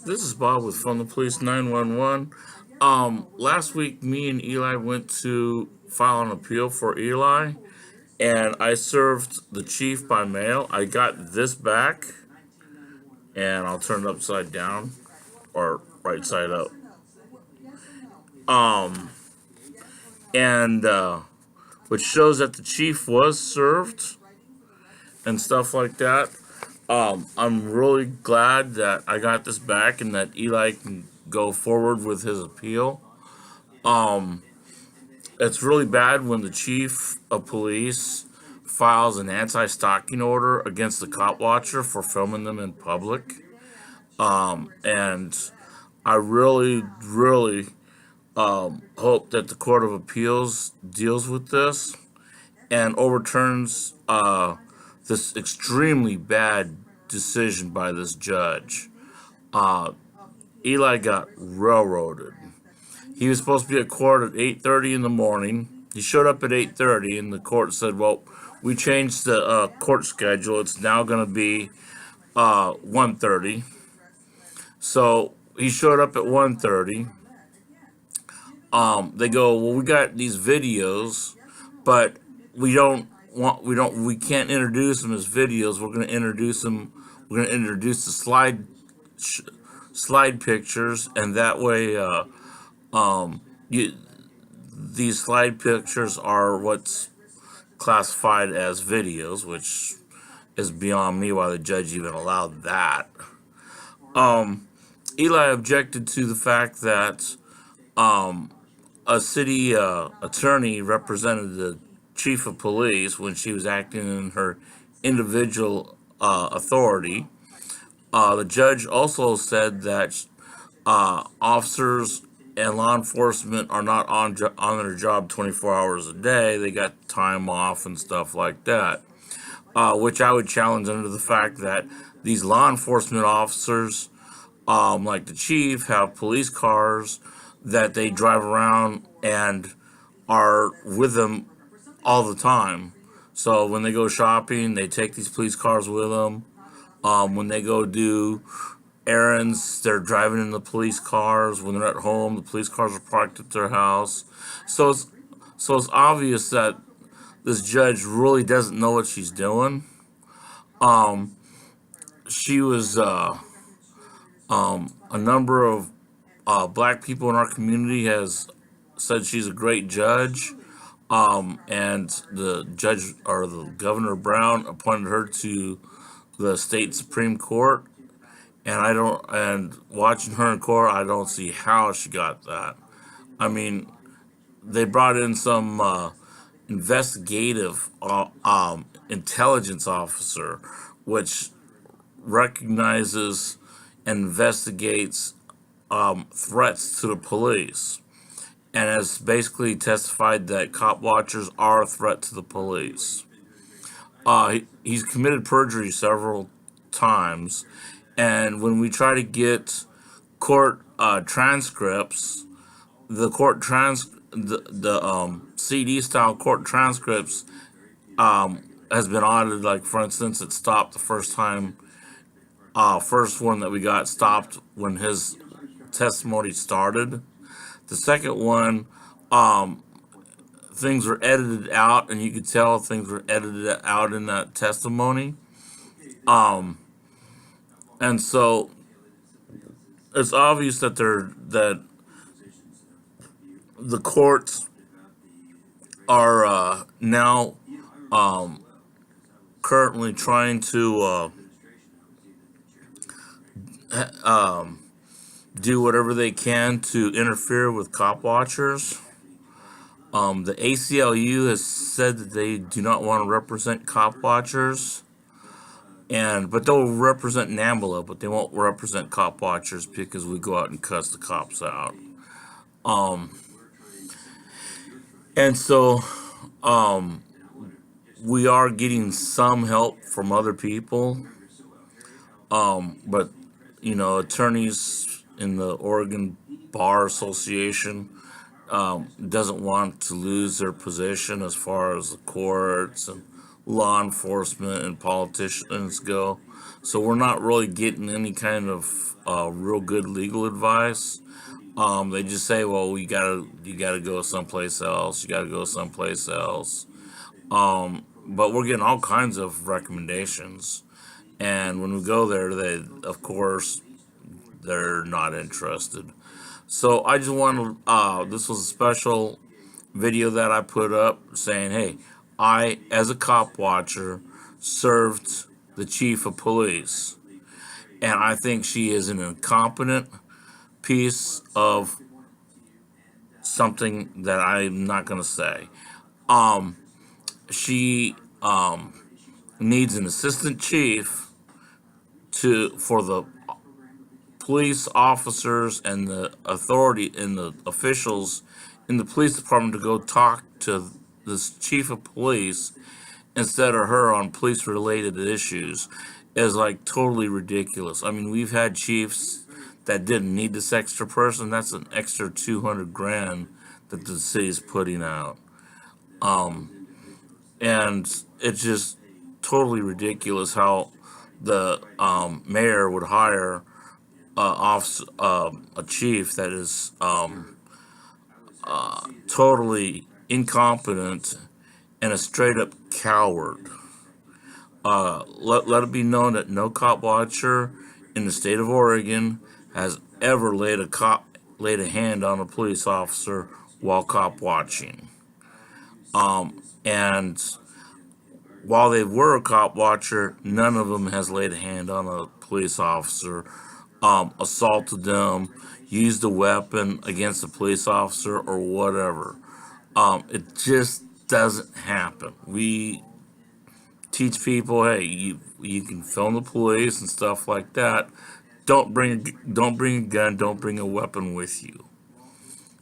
This is Bob with From the Police 911. Last week, me and Eli went to file an appeal for Eli, and I served the chief by mail. I got this back, and I'll turn it upside down or right side up. Um, and which shows that the chief was served and stuff like that. I'm really glad that I got this back and that Eli can go forward with his appeal. Um, it's really bad when the chief of police files an anti-stalking order against the cop watcher for filming them in public. And I really hope that the Court of Appeals deals with this and overturns this extremely bad decision by this judge. Uh, Eli got railroaded. He was supposed to be at court at 8:30 in the morning. He showed up at 8:30, and the court said, "Well, we changed the court schedule. It's now going to be 1:30." So he showed up at 1:30. They go, "Well, we got these videos, but we can't introduce them as videos. We're going to introduce them. We're going to introduce the slide pictures, and that way, you, these slide pictures are what's classified as videos, which is beyond me why the judge even allowed that." Um, Eli objected to the fact that a city attorney represented the chief of police when she was acting in her individual authority. The judge also said that officers and law enforcement are not on their job 24 hours a day. They got time off and stuff like that, which I would challenge under the fact that these law enforcement officers, like the chief, have police cars that they drive around and are with them all the time. So when they go shopping, they take these police cars with them. When they go do errands, they're driving in the police cars. When they're at home, the police cars are parked at their house. So it's obvious that this judge really doesn't know what she's doing. Um, she was a number of black people in our community has said she's a great judge. And the judge or the Governor Brown appointed her to the state Supreme Court. And I don't, and watching her in court, I don't see how she got that. I mean, they brought in some investigative intelligence officer, which recognizes and investigates threats to the police, and has basically testified that cop watchers are a threat to the police. He's committed perjury several times, and when we try to get court transcripts, the CD style court transcripts has been audited. Like for instance, it stopped the first time. First one that we got stopped when his testimony started. The second one, things were edited out, and you could tell things were edited out in that testimony. Um, and so it's obvious that that the courts are now um, currently trying to um, do whatever they can to interfere with cop watchers. The ACLU has said that they do not want to represent cop watchers, and but they'll represent NAMBLA, but they won't represent cop watchers because we go out and cuss the cops out. Um, and so um, we are getting some help from other people, but attorneys in the Oregon Bar Association doesn't want to lose their position as far as the courts and law enforcement and politicians go. So we're not really getting any kind of real good legal advice. They just say, well, you gotta go someplace else. You gotta go someplace else. But we're getting all kinds of recommendations, and when we go there, they, of course, they're not interested. So I just want to. This was a special video that I put up saying, hey, I, as a cop watcher, served the chief of police, and I think she is an incompetent piece of something that I'm not going to say. She needs an assistant chief to for the police officers and the authority and the officials in the police department to go talk to this chief of police instead of her on police related issues is like totally ridiculous. I mean, we've had chiefs that didn't need this extra person. That's an extra 200 grand that the city's putting out. And it's just totally ridiculous how the mayor would hire a chief that is totally incompetent and a straight up coward. Let it be known that no cop watcher in the state of Oregon has ever laid a hand on a police officer while cop watching. And while they were a cop watcher, none of them has laid a hand on a police officer, assaulted them, used a weapon against a police officer, or whatever. It just doesn't happen. We teach people, hey, you can film the police and stuff like that. Don't bring a gun. Don't bring a weapon with you.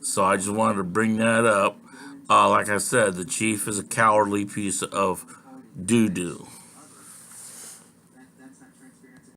So I just wanted to bring that up. Like I said, the chief is a cowardly piece of doo doo.